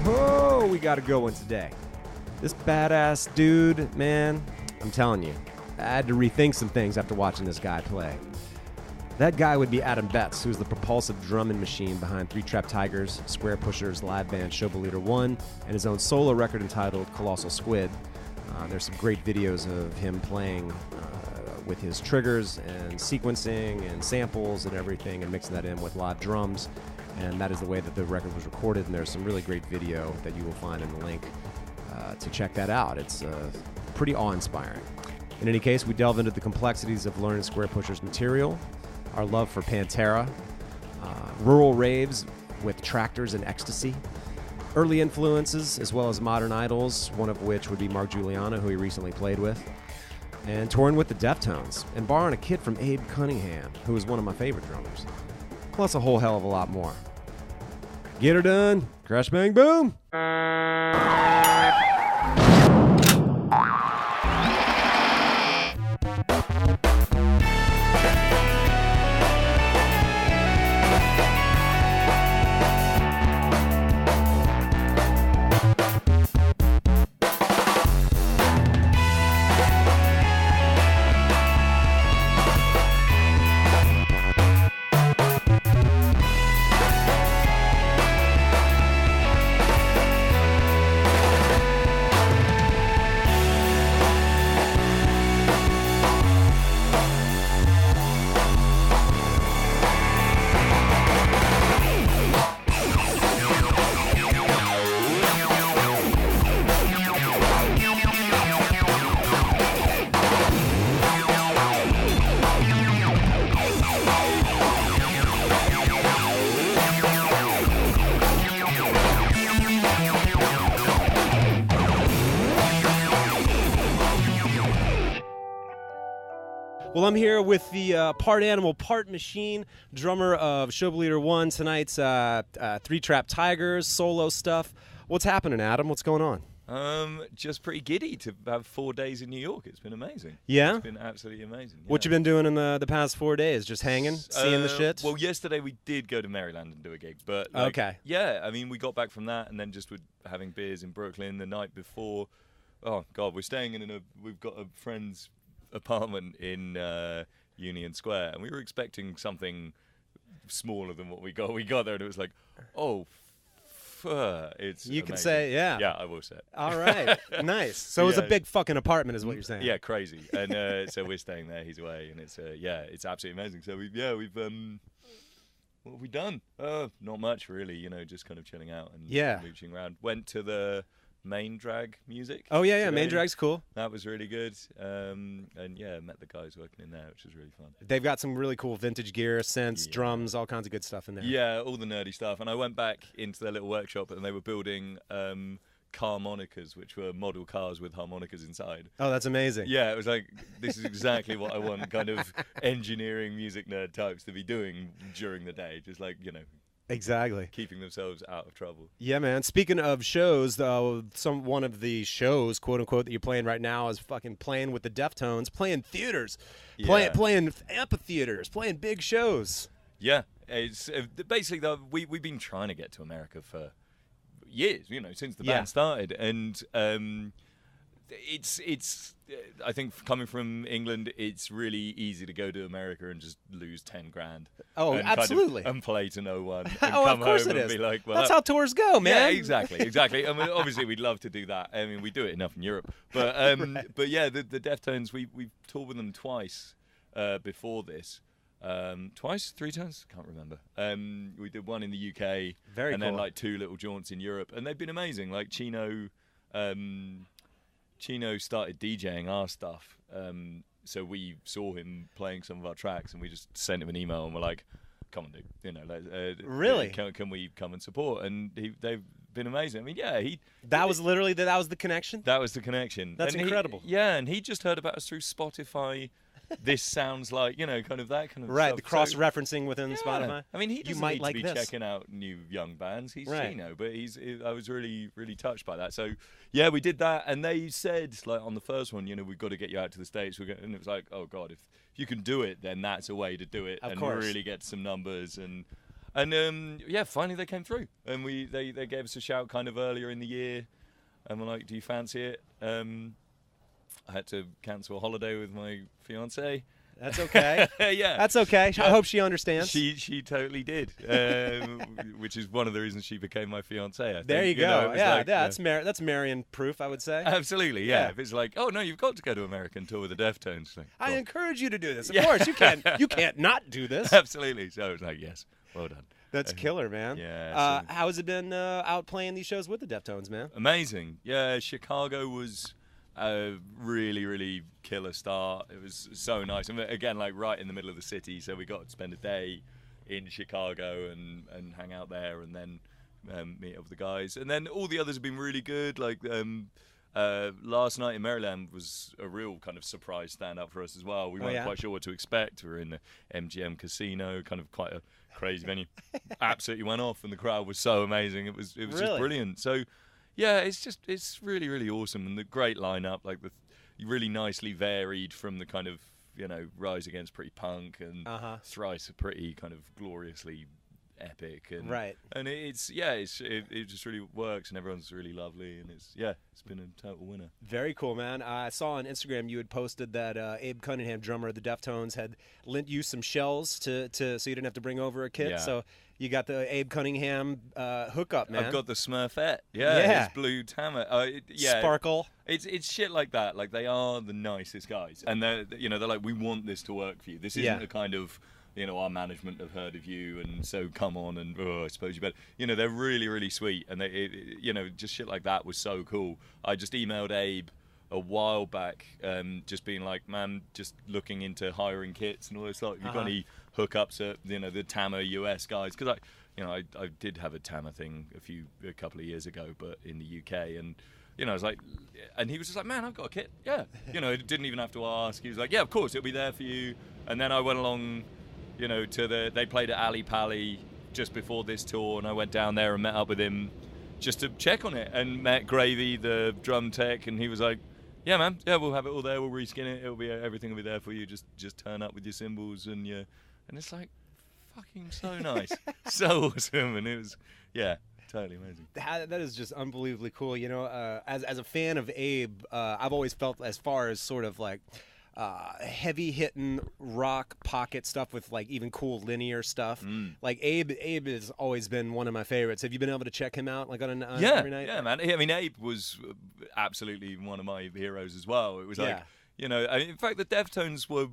Oh, we got a good one today. This badass dude, man, I'm telling you, I had to rethink some things after watching this guy play. That guy would be Adam Betts, who's the propulsive drumming machine behind Three Trapped Tigers, Squarepusher's live band Shoba Leader One, and his own solo record entitled Colossal Squid. There's some great videos of him playing with his triggers and sequencing and samples and everything and mixing that in with live drums. And that is the way that the record was recorded, and there's some really great video that you will find in the link to check that out. It's pretty awe-inspiring. In any case, we delve into the complexities of learning Squarepusher's material, our love for Pantera, rural raves with tractors and ecstasy, early influences as well as modern idols, one of which would be Mark Guliana, who he recently played with, and touring with the Deftones, and borrowing a kit from Abe Cunningham, who is one of my favorite drummers, plus a whole hell of a lot more. Get her done. Crash, bang, boom. Well, I'm here with the part animal, part machine drummer of Shoba Leader One, tonight's Three Trapped Tigers, solo stuff. What's happening, Adam? What's going on? Just pretty giddy to have 4 days in New York. It's been amazing. Yeah? It's been absolutely amazing. Yeah. What you been doing in the past 4 days? Just hanging, seeing the shit? Well, yesterday we did go to Maryland and do a gig, but okay. Yeah, I mean, we got back from that and then just were having beers in Brooklyn the night before. Oh God, we're staying we've got a friend's apartment in Union Square, and we were expecting something smaller than what we got. We got there and it was like, oh. It's you amazing. Can say, yeah. Yeah, I will say. All right, nice. So it was a big fucking apartment, is what you're saying. Yeah, crazy. And so we're staying there. He's away, and it's it's absolutely amazing. So we've what have we done? Not much really. You know, just kind of chilling out and mooching around. Went to the Main Drag music. Oh yeah, today. Main Drag's cool. That was really good. And yeah, met the guys working in there, which was really fun. They've got some really cool vintage gear, synths, drums, all kinds of good stuff in there. Yeah, all the nerdy stuff. And I went back into their little workshop, and they were building carmonicas, which were model cars with harmonicas inside. Oh, that's amazing. Yeah, it was like, this is exactly what I want kind of engineering music nerd types to be doing during the day. Just like, you know. Exactly. Keeping themselves out of trouble. Yeah, man. Speaking of shows, one of the shows, quote unquote, that you're playing right now is fucking playing with the Deftones, playing theaters, playing amphitheaters, playing big shows. Yeah, it's basically we've been trying to get to America for years, you know, since the band started, and it's I think coming from England, it's really easy to go to America and just lose 10 grand. Oh, and absolutely. And play to no one. And oh, come of course home it and is. Be like, well, that's how tours go, man. Yeah, exactly. I mean, obviously, we'd love to do that. I mean, we do it enough in Europe. But right. But yeah, the Deftones, we've toured with them twice before this. Twice, 3 times, can't remember. We did one in the UK, Very and cool. then like 2 little jaunts in Europe, and they've been amazing. Like Chino started DJing our stuff, so we saw him playing some of our tracks, and we just sent him an email, and we're like, "Come on, dude, you know, really? Can we come and support?" And they've been amazing. I mean, yeah, that was the connection. That was the connection. That's incredible. And he just heard about us through Spotify. this sounds like, kind of that kind of right, stuff. the cross-referencing within Yeah. Spotify. I mean, he doesn't might need like to be this. checking out new young bands. He's Right. but I was really, really touched by that. So, yeah, we did that, and they said, like, on the first one, we've got to get you out to the States. And it was like, oh, God, if you can do it, then that's a way to do it. Of and course. really get some numbers. And finally they came through. And they gave us a shout kind of earlier in the year. And we're like, do you fancy it? I had to cancel a holiday with my fiancée. That's okay. Yeah. That's okay. I hope she understands. She totally did, which is one of the reasons she became my fiancée. I think. There you go. Yeah, that's Marion proof, I would say. Absolutely, yeah. If it's like, oh no, you've got to go to America and tour with the Deftones. Like, I oh. encourage you to do this. Of course, you can't. You can't not do this. Absolutely. So I was like, yes, well done. That's killer, man. Yeah. How has it been out playing these shows with the Deftones, man? Amazing. Yeah, Chicago was a really, really killer start. It was so nice. And again, like right in the middle of the city, so we got to spend a day in Chicago and hang out there, and then meet up with the guys. And then all the others have been really good. Like last night in Maryland was a real kind of surprise stand-up for us as well. We weren't quite sure what to expect. We were in the MGM Casino, kind of quite a crazy venue. Absolutely went off, and the crowd was so amazing. It was Really? just brilliant. So yeah, it's really, really awesome, and the great lineup, like the really nicely varied from the kind of Rise Against pretty punk and Thrice pretty kind of gloriously epic, and right. And it just really works, and everyone's really lovely, and it's been a total winner. Very cool, man. I saw on Instagram you had posted that Abe Cunningham, drummer of the Deftones, had lent you some shells to so you didn't have to bring over a kit. Yeah. So you got the Abe Cunningham hookup, man. I've got the Smurfette, his blue Tama, Sparkle. It's shit like that. Like, they are the nicest guys, and they're like, we want this to work for you. This isn't a kind of our management have heard of you, and so come on, and I suppose you better. They're really, really sweet, and they, just shit like that was so cool. I just emailed Abe a while back, just being like, man, just looking into hiring kits and all this stuff. You've got any hookups at the Tama US guys? Because I did have a Tama thing a couple of years ago, but in the UK, and I was like, and he was just like, man, I've got a kit. Yeah, didn't even have to ask. He was like, yeah, of course, it'll be there for you. And then I went along. They played at Ali Pali just before this tour, and I went down there and met up with him just to check on it, and met Gravy, the drum tech, and he was like, yeah, man, we'll have it all there, we'll reskin it, everything will be there for you, just turn up with your cymbals and it's like, fucking so nice. So awesome. And it was, totally amazing. That is just unbelievably cool. As a fan of Abe, I've always felt, as far as sort of like heavy hitting rock pocket stuff with like even cool linear stuff. Like Abe has always been one of my favorites. Have you been able to check him out like on every night? Yeah, man. I mean, Abe was absolutely one of my heroes as well. It was like, in fact, the Deftones were,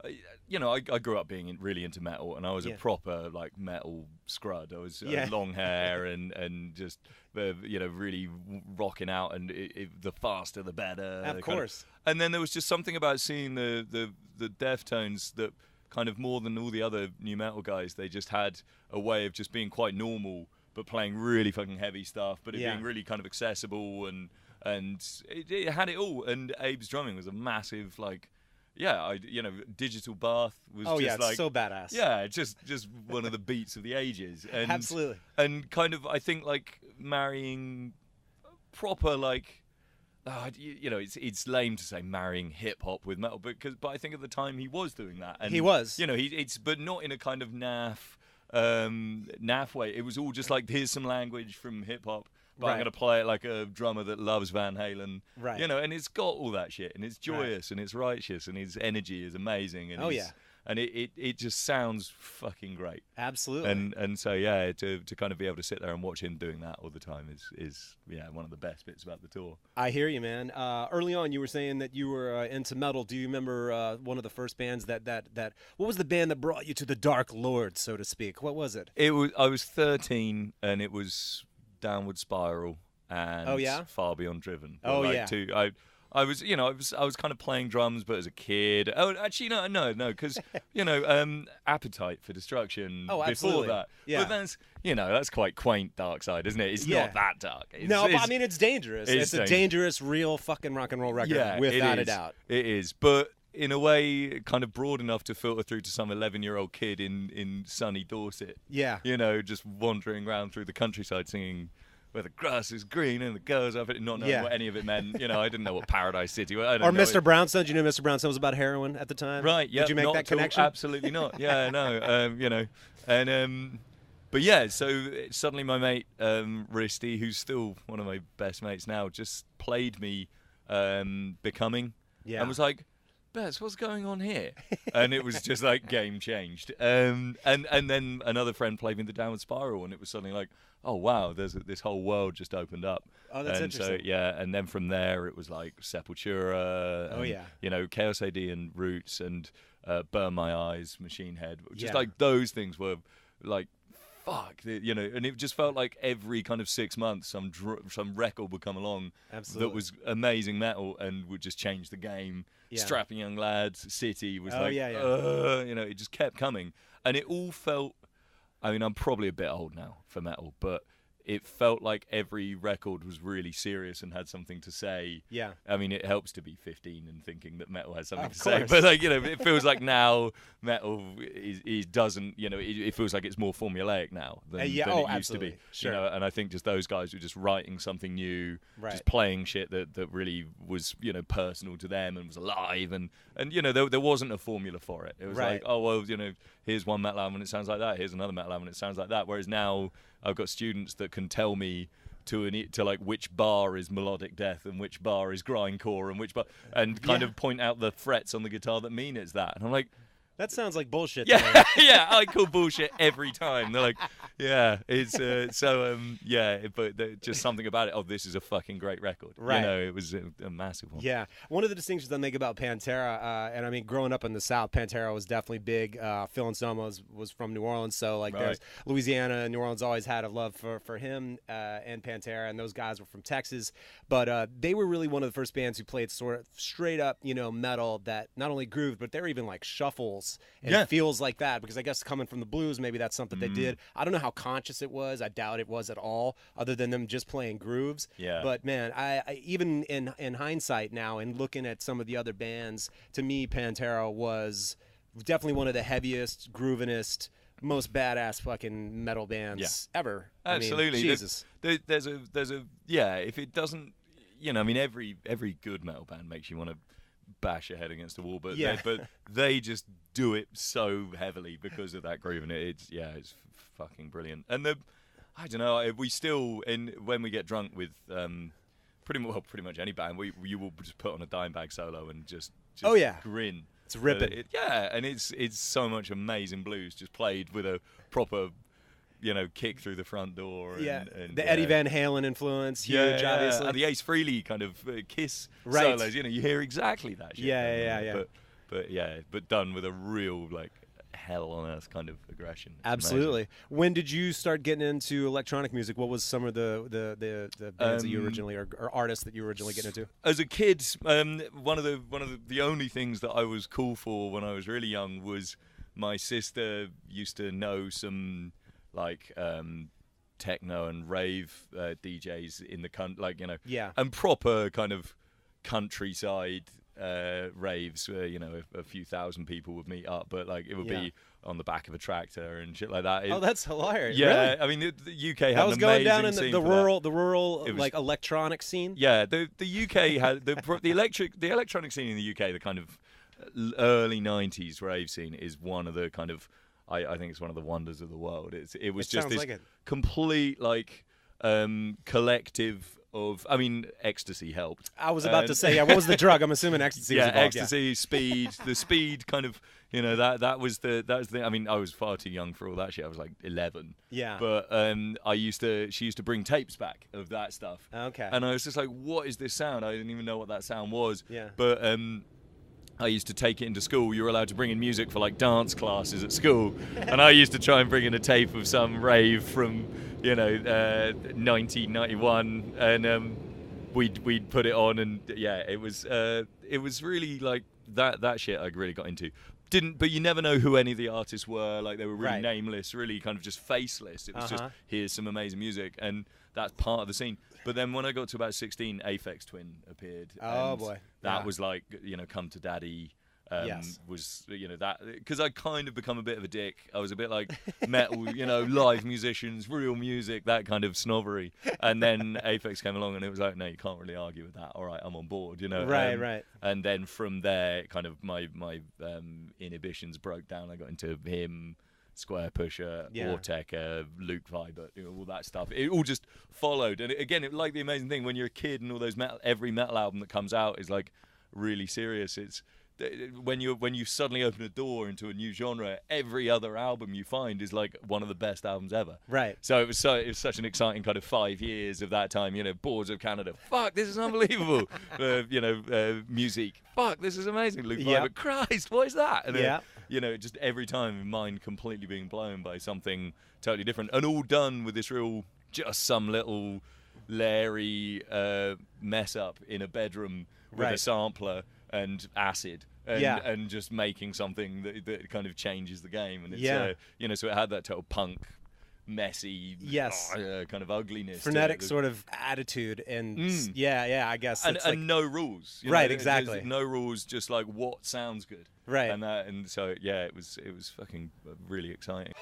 I grew up being really into metal, and I was a proper like metal scrud. I was long hair and just really rocking out, and the faster the better. Of course. And then there was just something about seeing the Deftones that kind of, more than all the other new metal guys, they just had a way of just being quite normal, but playing really fucking heavy stuff, but it being really kind of accessible, and it had it all. And Abe's drumming was a massive like. Digital Bath was just like, it's so badass. Yeah, just one of the beats of the ages. And, absolutely. And kind of, I think, like, marrying proper, like, it's lame to say marrying hip hop with metal, but I think at the time he was doing that. And, he was. But not in a kind of naff way. It was all just like, here's some language from hip hop. But I'm going to play it like a drummer that loves Van Halen, right? And it's got all that shit, and it's joyous, and it's righteous, and his energy is amazing, and and it just sounds fucking great. Absolutely. And so to kind of be able to sit there and watch him doing that all the time is one of the best bits about the tour. I hear you, man. Early on, you were saying that you were into metal. Do you remember one of the first bands that what was the band that brought you to the Dark Lord, so to speak? What was it? I was 13, and it was Downward Spiral and Far Beyond Driven. I was kind of playing drums, but as a kid. Oh, actually, no, because Appetite for Destruction. Oh, before that. Yeah. But that's quite quaint dark side, isn't it? It's not that dark. But I mean, it's dangerous. It's a dangerous, real fucking rock and roll record, without a doubt. It is, but in a way kind of broad enough to filter through to some 11-year-old kid in sunny Dorset. Yeah. You know, just wandering around through the countryside singing where the grass is green and the girls have it, not knowing what any of it meant. You know, I didn't know what Paradise City was. Or Mr. Brownstone. Did you know Mr. Brownstone was about heroin at the time? Right, yeah. Did you make that connection? Absolutely not. Yeah, no. You know, and but yeah, so suddenly my mate Risty, who's still one of my best mates now, just played me Becoming, and was like, Bess, what's going on here? And it was just like game changed. And then another friend played me the Downward Spiral, and it was suddenly like, oh wow, this whole world just opened up. Oh, that's interesting. So yeah, and then from there it was like Sepultura. Oh yeah. You know, Chaos AD and Roots and Burn My Eyes, Machine Head. Just like those things were like, fuck, you know, and it just felt like every kind of 6 months some record would come along that was amazing metal and would just change the game. Strapping Young Lads, City was you know, it just kept coming, and it all felt. I mean, I'm probably a bit old now for metal, but it felt like every record was really serious and had something to say. Yeah. I mean, it helps to be 15 and thinking that metal has something to say. But, like, you know, it feels like now metal doesn't, you know, it feels like it's more formulaic now than it used to be. Sure. You know, and I think just those guys were just writing something new, just playing shit that really was, you know, personal to them and was alive. And you know, there wasn't a formula for it. It was like, oh, well, you know, here's one metal album and it sounds like that. Here's another metal album and it sounds like that. Whereas now I've got students that can tell me to like which bar is melodic death and which bar is grindcore and which bar, and kind of point out the frets on the guitar that mean it's that. And I'm like, that sounds like bullshit. Yeah, yeah, I call bullshit every time. They're like, yeah, it's but just something about it. Oh, this is a fucking great record. Right. You know, it was a massive one. Yeah. One of the distinctions I make about Pantera, and I mean, growing up in the South, Pantera was definitely big. Phil Anselmo was from New Orleans, so like there's Louisiana and New Orleans always had a love for him and Pantera, and those guys were from Texas. But they were really one of the first bands who played sort of straight up, you know, metal that not only grooved, but they're even like shuffles. And feels like that, because I guess coming from the blues, maybe that's something they did. I don't know how conscious it was. I doubt it was at all, other than them just playing grooves. Yeah. But man, I even in hindsight now, and looking at some of the other bands, to me, Pantera was definitely one of the heaviest, groovinest, most badass fucking metal bands ever. Absolutely. I mean, Jesus. There's a if it doesn't, you know, I mean, every good metal band makes you want to bash your head against the wall, but they just do it so heavily because of that groove, and it's fucking brilliant. And I don't know, we still, when we get drunk with pretty much any band, you will just put on a Dimebag solo and just grin. It's ripping. And it's so much amazing blues just played with a proper, you know, kick through the front door. And the Eddie Van Halen influence, huge, obviously. And the Ace Frehley kind of Kiss solos, you know, you hear exactly that shit. But done with a real, like, hell on earth kind of aggression. It's absolutely. amazing. When did you start getting into electronic music? What was some of the bands that you originally, or artists that you originally getting into? As a kid, one of the only things that I was cool for when I was really young was my sister used to know some, like, techno and rave DJs in the country, like, you know, and proper kind of countryside raves where, you know, a few thousand people would meet up, but like it would be on the back of a tractor and shit like that. Oh, that's hilarious. Yeah, really? I mean, the UK had that was an going amazing down in scene the for rural, that. Like electronic scene. Yeah, the UK had the electronic scene in the UK, the kind of early '90s rave scene is one of the kind of, I think it's one of the wonders of the world. It was just this complete like collective of, I mean, ecstasy helped. I was about to say, what was the drug? I'm assuming ecstasy was involved. Ecstasy, speed, the speed kind of, you know, that was the, I mean, I was far too young for all that shit. I was like 11. Yeah. But she used to bring tapes back of that stuff. Okay. And I was just like, what is this sound? I didn't even know what that sound was. Yeah. But I used to take it into school. You were allowed to bring in music for like dance classes at school. And I used to try and bring in a tape of some rave from, you know, 1991, and we'd put it on, and it was really like that shit I really got into. But you never know who any of the artists were. Like, they were really nameless, really kind of just faceless. It was just, here's some amazing music, and that's part of the scene. But then when I got to about 16, Aphex Twin appeared. Oh boy, that was like, you know, Come to Daddy. Yes. Was, that, because I kind of become a bit of a dick. I was a bit like metal, live musicians, real music, that kind of snobbery. And then Aphex came along and it was like, no, you can't really argue with that. All right, I'm on board, Right. And then from there, kind of my inhibitions broke down. I got into him, Squarepusher, Ortega, Luke Vibert, all that stuff. It all just followed. And again, like the amazing thing when you're a kid and all those every metal album that comes out is like really serious. It's when you suddenly open a door into a new genre, every other album you find is like one of the best albums ever. Right. So it was such an exciting kind of 5 years of that time. Boards of Canada. Fuck, this is unbelievable. Music. Fuck, this is amazing. Luke Vibert. Christ, what is that? And just every time, mind completely being blown by something totally different, and all done with this real, just some little Larry mess up in a bedroom with a sampler and acid, and just making something that kind of changes the game. And it's so it had that total punk, messy, kind of ugliness, frenetic sort of attitude, and I guess, and no rules, right? Exactly, no rules, just like what sounds good, right? And so it was fucking really exciting.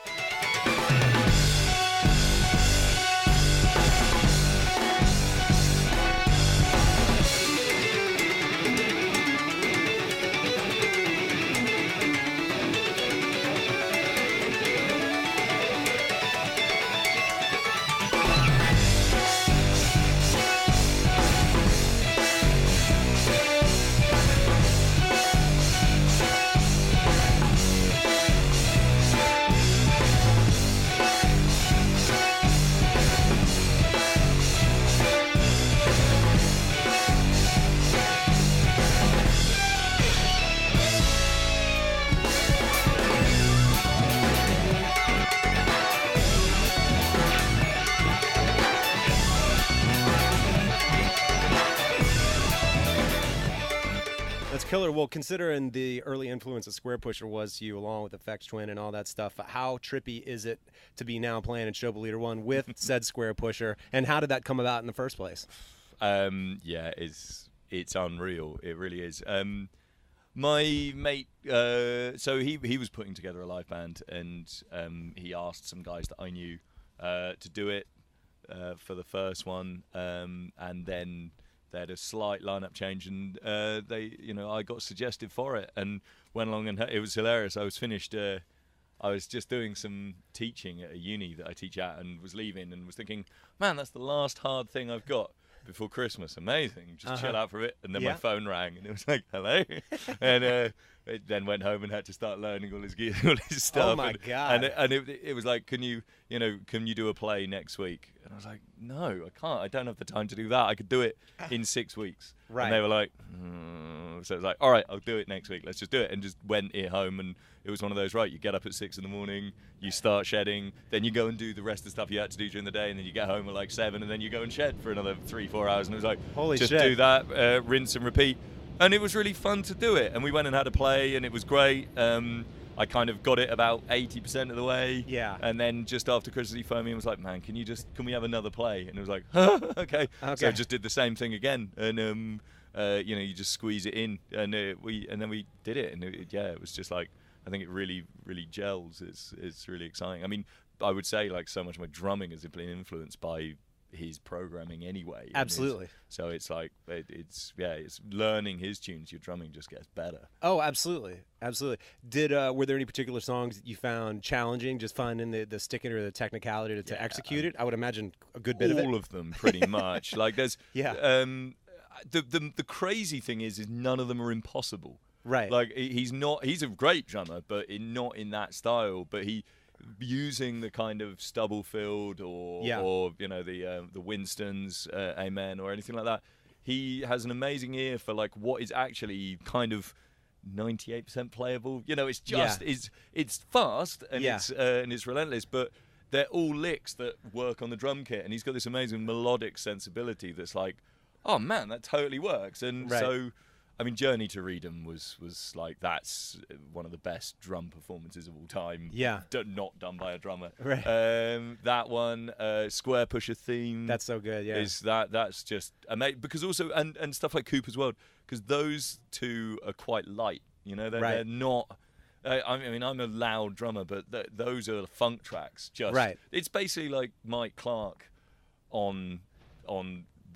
Killer. Well, considering the early influence that Squarepusher was to you, along with Aphex Twin and all that stuff, how trippy is it to be now playing in Shoba Leader One with said Squarepusher, and how did that come about in the first place? It's unreal. It really is. My mate, so he was putting together a live band, and he asked some guys that I knew to do it for the first one, and then they had a slight lineup change, and I got suggested for it and went along, and it was hilarious. I was finished. I was just doing some teaching at a uni that I teach at, and was leaving, and was thinking, man, that's the last hard thing I've got before Christmas. Amazing. Just chill out for a bit. And then my phone rang, and it was like, hello. And it then went home and had to start learning all his gear, all his stuff. Oh my God. And it was like, can you do a play next week? And I was like, no, I can't. I don't have the time to do that. I could do it in 6 weeks. Right. And they were like, so it was like, all right, I'll do it next week. Let's just do it. And just went it home, and it was one of those, right, you get up at 6 in, you start shedding, then you go and do the rest of the stuff you had to do during the day, and then you get home at like 7, and then you go and shed for another 3-4 hours. And it was like, holy just shit. do that, rinse and repeat. And it was really fun to do it. And we went and had a play, and it was great. I kind of got it about 80% of the way. Yeah. And then just after Christmas, he phoned me and was like, man, can we have another play? And it was like, okay. So I just did the same thing again. And, you just squeeze it in. And then we did it. And it was just like, I think it really, really gels. It's really exciting. I mean, I would say like so much of my drumming has been influenced by his programming anyway. Absolutely. So it's like it's learning his tunes. Your drumming just gets better. Oh, absolutely. Did were there any particular songs that you found challenging, just finding the sticking or the technicality to execute it? I would imagine a good bit of it. All of them, pretty much. Like there's the crazy thing is none of them are impossible. Right. Like he's a great drummer, but not in that style. But he using the kind of Stubblefield or the Winstons, Amen, or anything like that. He has an amazing ear for like what is actually kind of 98% playable. It's just it's fast and it's relentless, but they're all licks that work on the drum kit, and he's got this amazing melodic sensibility that's like, oh man, that totally works. And so I mean, Journey to Redom was like, that's one of the best drum performances of all time. Yeah. Not done by a drummer. Right. That one, Squarepusher theme. That's so good, yeah. That's just amazing. Because also, and stuff like Cooper's World, because those two are quite light You know, they're, Right. they're not. I mean, I'm a loud drummer, but those are the funk tracks. Just Right. It's basically like Mike Clark on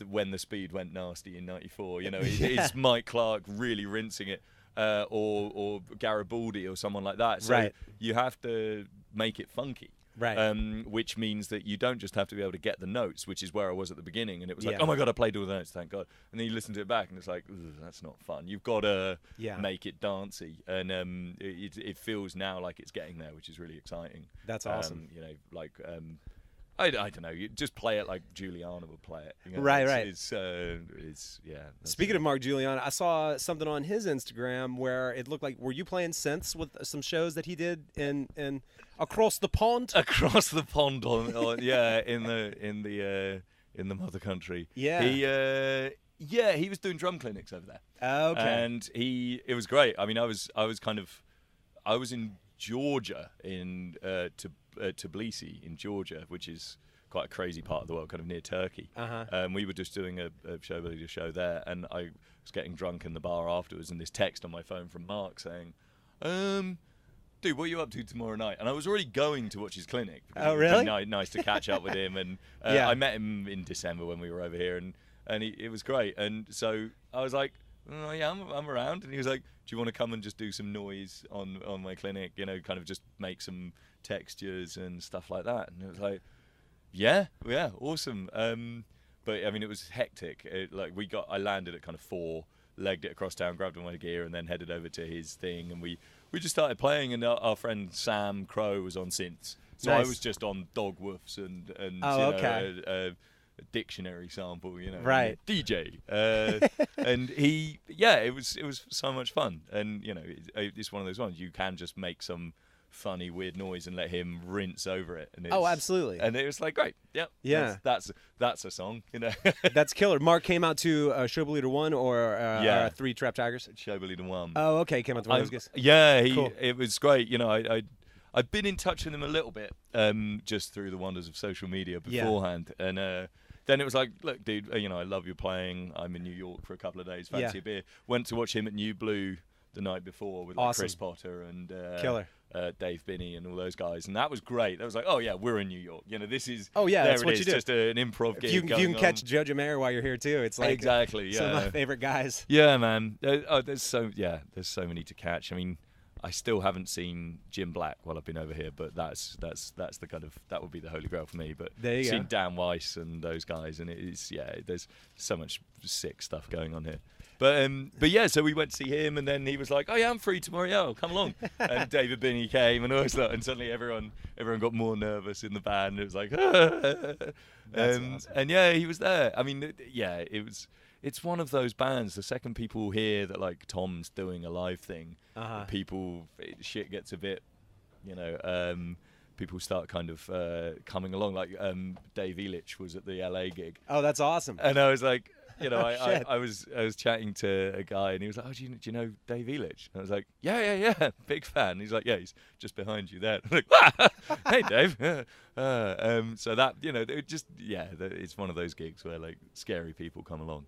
When the Speed Went Nasty in '94. You know, it's Mike Clark really rinsing it, or Garibaldi or someone like that. So Right. you have to make it funky. Right. Which means that you don't just have to be able to get the notes, which is where I was at the beginning, and it was like, Yeah. oh my god, I played all the notes, thank God. And then you listen to it back, and it's like, that's not fun. You've got to make it dancey, and it feels now like it's getting there, which is really exciting. That's awesome. You know, like I don't know, you just play it like Guliana would play it. You know? Right. It's yeah. Speaking of Mark Guliana, I saw something on his Instagram where it looked like, were you playing synths with some shows that he did in across the pond? Across the pond, in the mother country. Yeah. He was doing drum clinics over there. Okay. And it was great. I mean, I was in Georgia, in Tbilisi in Georgia, which is quite a crazy part of the world, kind of near Turkey. We were just doing a Shoba Leader show there, and I was getting drunk in the bar afterwards, and this text on my phone from Mark saying, dude, what are you up to tomorrow night? And I was already going to watch his clinic. Oh, really? It was nice to catch up with him. And Yeah. I met him in December when we were over here, and it was great. And so I was like, oh, yeah, I'm around. And he was like, do you want to come and just do some noise on my clinic? You know, kind of just make some textures and stuff like that. And it was like, yeah, awesome. But I mean, it was hectic. I landed at kind of 4, legged it across town, grabbed all my gear, and then headed over to his thing. And we just started playing, and our friend Sam Crow was on synths. So Nice. I was just on dog woofs and okay. a dictionary sample, you know, Right. and DJ. And it was so much fun. And you know, it's one of those ones you can just make some funny weird noise and let him rinse over it. And absolutely. And it was like, great, Yeah. that's a song, you know. That's killer. Mark came out to Shoba Leader One or 3 Trap Tigers. Shoba Leader One. Oh, okay. Came out to one of those guys. Yeah, Cool. It was great. You know, I've been in touch with him a little bit, just through the wonders of social media beforehand, and then it was like, look, dude, you know, I love your playing. I'm in New York for a couple of days. Fancy a beer. Went to watch him at New Blue the night before with Awesome. Chris Potter and Killer. Dave Binney and all those guys, and that was great. That was like, oh yeah, we're in New York. You know, this is that's what you do. Just an improv gig. You going can catch on. Jojo Mayer while you're here too. It's like exactly, yeah. some of my favorite guys. Yeah, man. There's so many to catch. I mean, I still haven't seen Jim Black while I've been over here, but that's the kind of, that would be the holy grail for me. But there you seen go. Dan Weiss and those guys, and it is there's so much sick stuff going on here. But yeah, so we went to see him, and then he was like, oh yeah, I'm free tomorrow, yeah, come along. And David Binney came, and all that, and suddenly everyone got more nervous in the band. It was like, awesome. And yeah, he was there. I mean, yeah, it's one of those bands. The second people hear that like Tom's doing a live thing, shit gets a bit, you know, people start kind of coming along. Like Dave Elich was at the LA gig. Oh, that's awesome. And I was like, you know, Shit. I was chatting to a guy, and he was like, oh, do you know Dave Elich? And I was like, yeah, big fan. He's like, yeah, he's just behind you there. I'm like, hey, Dave. So that, you know, it's one of those gigs where like scary people come along.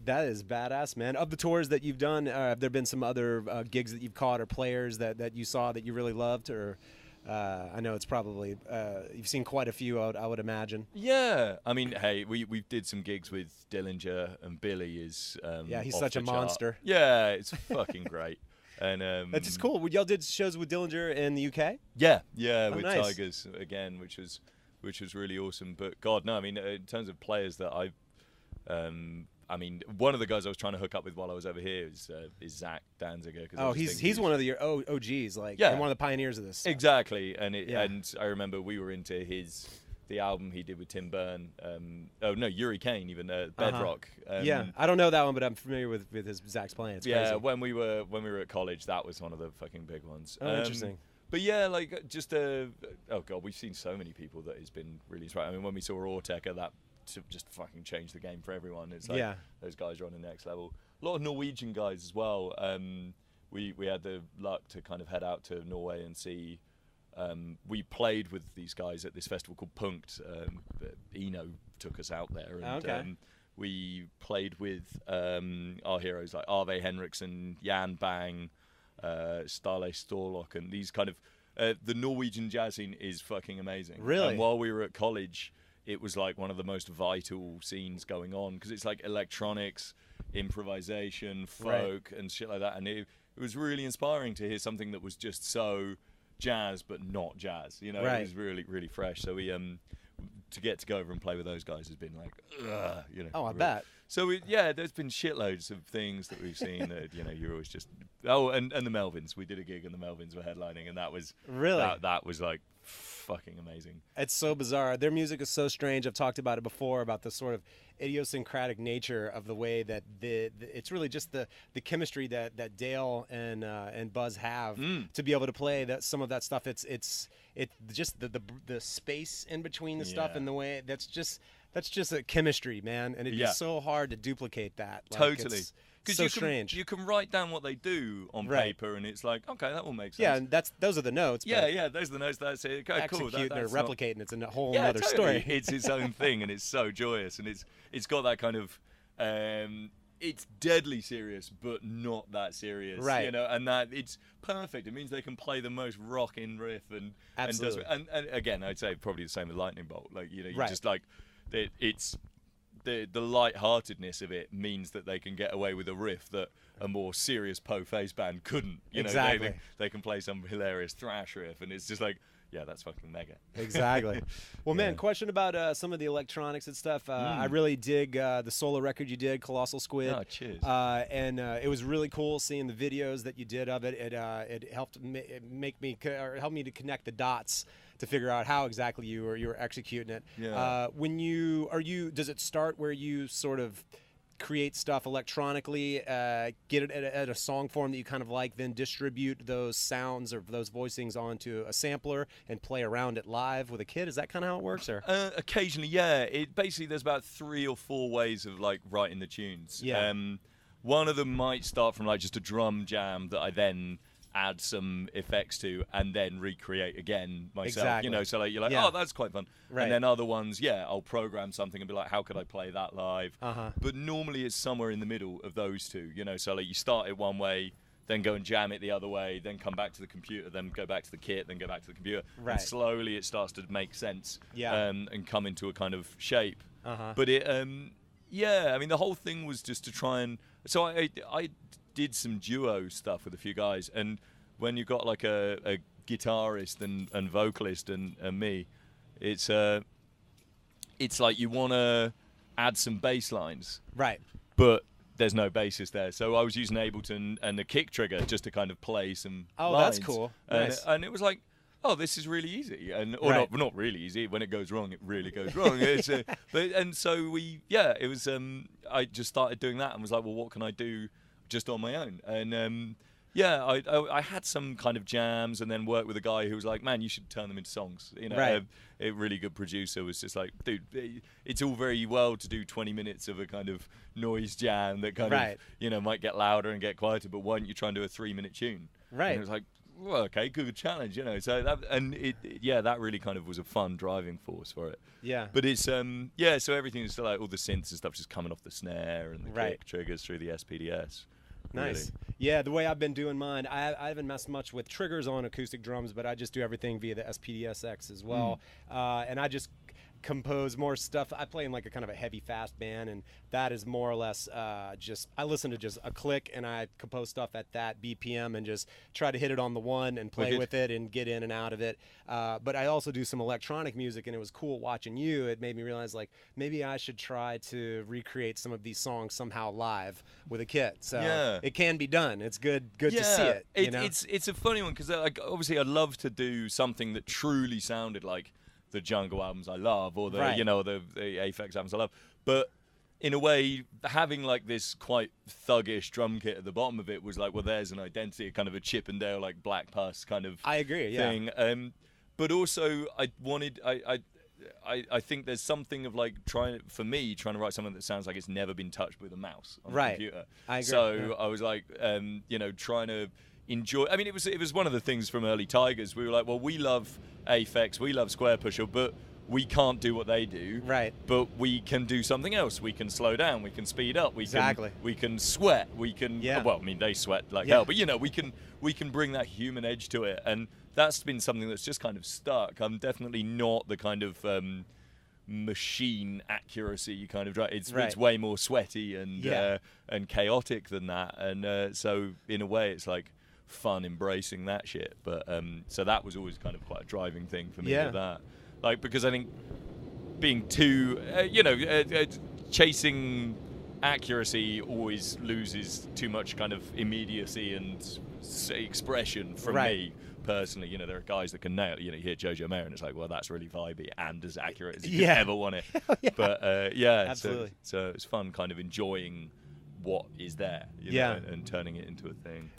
That is badass, man. Of the tours that you've done, have there been some other gigs that you've caught or players that you saw that you really loved? Or I know it's probably you've seen quite a few, I would imagine. Yeah, I mean, hey, we did some gigs with Dillinger, and Billy is he's off such the a chart. monster. Yeah, it's fucking great. And that's just cool. Y'all did shows with Dillinger in the UK? Yeah, with nice. Tigers again, which was really awesome. But God, no, I mean, in terms of players that I mean, one of the guys I was trying to hook up with while I was over here is Zach Danziger. Oh, he's one of the OGs, like, and one of the pioneers of this. Exactly, and I remember we were into the album he did with Tim Byrne. Yuri Kane, even Bedrock. Yeah, I don't know that one, but I'm familiar with his Zach's playing. It's crazy. when we were at college, that was one of the fucking big ones. Oh, interesting. But yeah, like just oh god, we've seen so many people that has been really inspiring. I mean, when we saw Autechre, that to just fucking change the game for everyone. It's like those guys are on the next level. A lot of Norwegian guys as well. We had the luck to kind of head out to Norway and see. We played with these guys at this festival called Punkt. Eno took us out there, and we played with our heroes like Arve Henriksen, Jan Bang, Stale Storlock, and these kind of the Norwegian jazz scene is fucking amazing. Really? And while we were at college, it was like one of the most vital scenes going on because it's like electronics, improvisation, folk, and shit like that. And it was really inspiring to hear something that was just so jazz but not jazz. You know, Right. it was really, really fresh. So we to get to go over and play with those guys has been like, you know. Oh, I really. bet. So there's been shitloads of things that we've seen that you're always just and the Melvins. We did a gig and the Melvins were headlining, and that was Really? that was like fucking amazing. It's so bizarre. Their music is so strange. I've talked about it before, about the sort of idiosyncratic nature of the way that it's really just the chemistry that Dale and Buzz have to be able to play that some of that stuff. It's just the space in between the stuff and the way that's just a chemistry, man, and it'd be so hard to duplicate that. Like, Totally. It's so strange. You can write down what they do on paper, and it's like, okay, that will make sense. Yeah, and those are the notes. Yeah, those are the notes. That's it. Okay, cool. Executing or replicating, it's a whole yeah, other totally. story. It's its own thing, and it's so joyous, and it's got that kind of. It's deadly serious, but not that serious, right? You know, and that it's perfect. It means they can play the most rocking riff, and again, I'd say probably the same with Lightning Bolt. Like you just like it's the lightheartedness of it means that they can get away with a riff that a more serious po-face band couldn't. You know, exactly. They can play some hilarious thrash riff, and it's just like. Yeah, that's fucking mega. Exactly. Well, man, question about some of the electronics and stuff. I really dig the solo record you did, Colossal Squid. Oh, cheers. And it was really cool seeing the videos that you did of it. It helped help me to connect the dots to figure out how exactly you were executing it. Yeah. Does it start where you sort of create stuff electronically, get it at a song form that you kind of like, then distribute those sounds or those voicings onto a sampler and play around it live with a kid? Is that kind of how it works? Or occasionally, yeah. It basically there's about 3 or 4 ways of like writing the tunes. Yeah. One of them might start from like just a drum jam that I then add some effects to and then recreate again myself. Exactly. You know, so like you're like, Yeah. oh, that's quite fun. Right. And then other ones, I'll program something and be like, how could I play that live? But normally it's somewhere in the middle of those two. You know, so like you start it one way, then go and jam it the other way, then come back to the computer, then go back to the kit, then go back to the computer. Right. And slowly it starts to make sense. Yeah. And come into a kind of shape. But it, I mean, the whole thing was just to try and. So I did some duo stuff with a few guys, and when you've got like a guitarist and vocalist and me, it's like you want to add some bass lines, right? But there's no bassist there, so I was using Ableton and the kick trigger just to kind of play some lines. That's cool. Nice. And it was like, oh, this is really easy, Right. not really easy. When it goes wrong, it really goes wrong. So it was. I just started doing that and was like, well, what can I do just on my own? And I had some kind of jams, and then worked with a guy who was like, man, you should turn them into songs. You know, Right. A really good producer was just like, dude, it's all very well to do 20 minutes of a kind of noise jam that kind Right. of, might get louder and get quieter, but why don't you try and do a 3-minute tune? Right. And it was like, well, okay, good challenge, So that really kind of was a fun driving force for it. Yeah. But it's so everything is still like all the synths and stuff just coming off the snare and the kick triggers through the SPDS. Nice. Really. Yeah, the way I've been doing mine, I haven't messed much with triggers on acoustic drums, but I just do everything via the SPDSX as well. And I just compose more stuff. I play in like a kind of a heavy fast band, and that is more or less just I listen to just a click and I compose stuff at that BPM and just try to hit it on the one and play with it and get in and out of it. But I also do some electronic music, and it was cool watching you. It made me realize like maybe I should try to recreate some of these songs somehow live with a kit. So it can be done. It's good to see it. It's a funny one because like, obviously I'd love to do something that truly sounded like the Jungle albums I love, or the the Aphex albums I love, but in a way having like this quite thuggish drum kit at the bottom of it was like, well, there's an identity, kind of a Chippendale like Black Pus kind of I agree thing. But also I think there's something of like trying to write something that sounds like it's never been touched with a mouse on a computer. I agree. So I was like trying to enjoy. I mean, it was one of the things from early Tigers. We were like, well, we love Aphex, we love Squarepusher, but we can't do what they do, right? But we can do something else. We can slow down. We can speed up. We can sweat. We can. Well, I mean, they sweat like hell, but we can bring that human edge to it, and that's been something that's just kind of stuck. I'm definitely not the kind of machine accuracy kind of drive. It's way more sweaty and chaotic than that, and so in a way, it's like fun embracing that shit. But so that was always kind of quite a driving thing for me with that. Like, because I think being too, chasing accuracy always loses too much kind of immediacy and expression from me personally. There are guys that can nail. You hear Jojo Mayer and it's like, well, that's really vibey and as accurate as you could ever want it. But absolutely. So it's fun, kind of enjoying what is there, and turning it into a thing.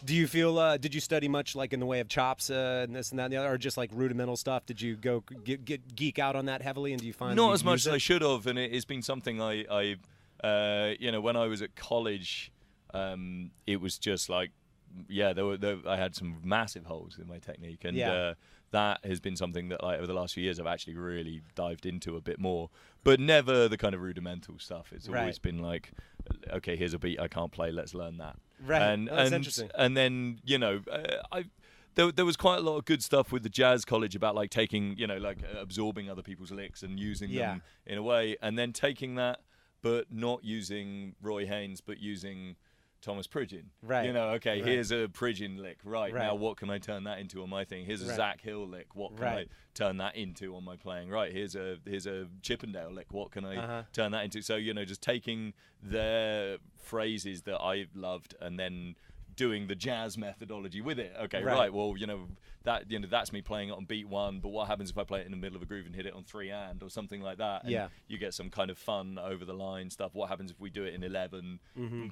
Do you feel? Did you study much, like in the way of chops and this and that and the other, or just like rudimental stuff? Did you go get geek out on that heavily? And do you find not as much as I should have? And it's been something I when I was at college, it was just like, I had some massive holes in my technique, and that has been something that, like, over the last few years I've actually really dived into a bit more, but never the kind of rudimental stuff. It's always been like, okay, here's a beat I can't play, let's learn that. Right. And that's interesting. And then there was quite a lot of good stuff with the jazz college about like taking, absorbing other people's licks and using them in a way, and then taking that, but not using Roy Haynes, but using Thomas Pridgeon. Right. Here's a Pridgeon lick. Right. Now, what can I turn that into on my thing? Here's a Zach Hill lick. What can I turn that into on my playing? Right. Here's a Chippendale lick. What can I turn that into? So, just taking their phrases that I loved and then doing the jazz methodology with it. Okay, right. Well, that's me playing it on beat one, but what happens if I play it in the middle of a groove and hit it on 3-and or something like that? And you get some kind of fun over the line stuff. What happens if we do it in 11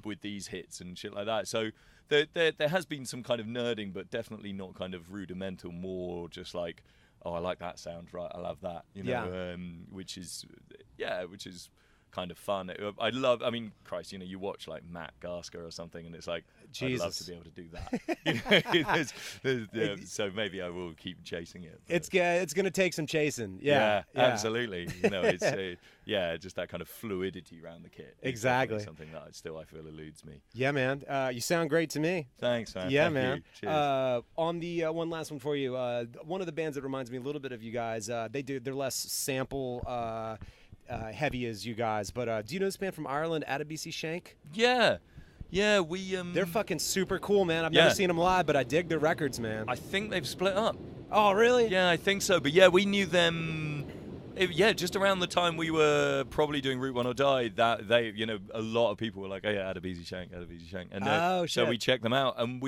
with these hits and shit like that? So there has been some kind of nerding, but definitely not kind of rudimental, more just like, oh, I like that sound, right? I love that, which is kind of fun. I mean, Christ, you watch like Matt Gasker or something, and it's like, Jesus. I'd love to be able to do that. So maybe I will keep chasing it. It's going to take some chasing. Yeah, absolutely. It's just that kind of fluidity around the kit. Exactly. Something that I feel eludes me. Yeah, man. You sound great to me. Thanks, man. Yeah, Thank man. you. Cheers. On the one last one for you. One of the bands that reminds me a little bit of you guys. They're less sample heavy as you guys, but do you know this band from Ireland, Adebisi Shank? Yeah, we they're fucking super cool, man. I've never seen them live, but I dig their records, man. I think they've split up. Oh, really? Yeah, I think so. But yeah, we knew them. Just around the time we were probably doing Route 1 or Die, that they, a lot of people were like, oh yeah, Adebisi Shank, and so we checked them out, and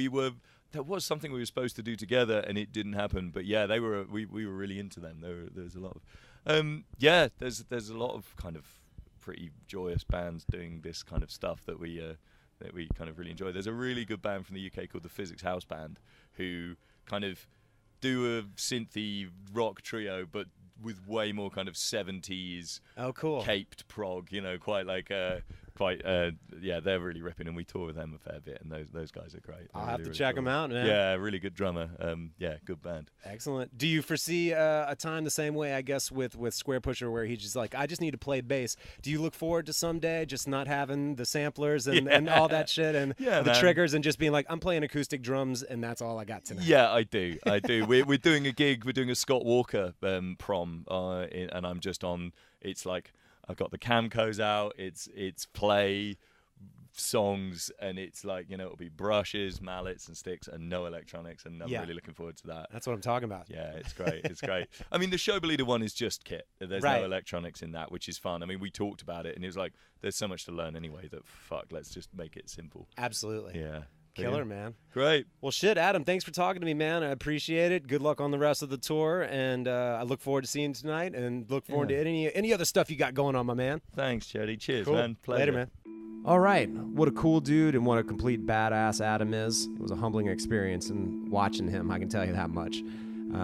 there was something we were supposed to do together, and it didn't happen. But yeah, we were really into them. There's a lot of there's a lot of kind of pretty joyous bands doing this kind of stuff that we that we kind of really enjoy. There's a really good band from the UK called the Physics House Band, who kind of do a synthy rock trio, but with way more kind of 70s caped prog, quite like they're really ripping, and we tour with them a fair bit, and those guys are great. I'll have to check them out, man. Yeah, really good drummer. Good band. Excellent. Do you foresee a time the same way, I guess, with Squarepusher, where he's just like, I just need to play bass? Do you look forward to someday just not having the samplers and all that shit and the triggers, and just being like, I'm playing acoustic drums and that's all I got tonight? Yeah, I do. We're doing a gig. We're doing a Scott Walker prom, and I'm just on. It's like I've got the Camcos out. It's play songs, and it's like, it'll be brushes, mallets, and sticks, and no electronics, and I'm really looking forward to that. That's what I'm talking about. Yeah, it's great. It's great. I mean, the Shoba Leader One is just kit. There's no electronics in that, which is fun. I mean, we talked about it, and it was like, there's so much to learn anyway that let's just make it simple. Absolutely. Yeah. Killer, man. Great. Well, shit, Adam, thanks for talking to me, man. I appreciate it. Good luck on the rest of the tour, and I look forward to seeing you tonight, and look forward to any other stuff you got going on, my man. Thanks, Jetty. Cheers, cool. man. Pleasure. Later, man. All right, what a cool dude and what a complete badass Adam is. It was a humbling experience in watching him, I can tell you that much.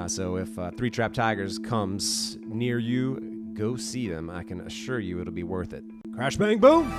So if Three Trap Tigers comes near you, go see them. I can assure you it'll be worth it. Crash, bang, boom!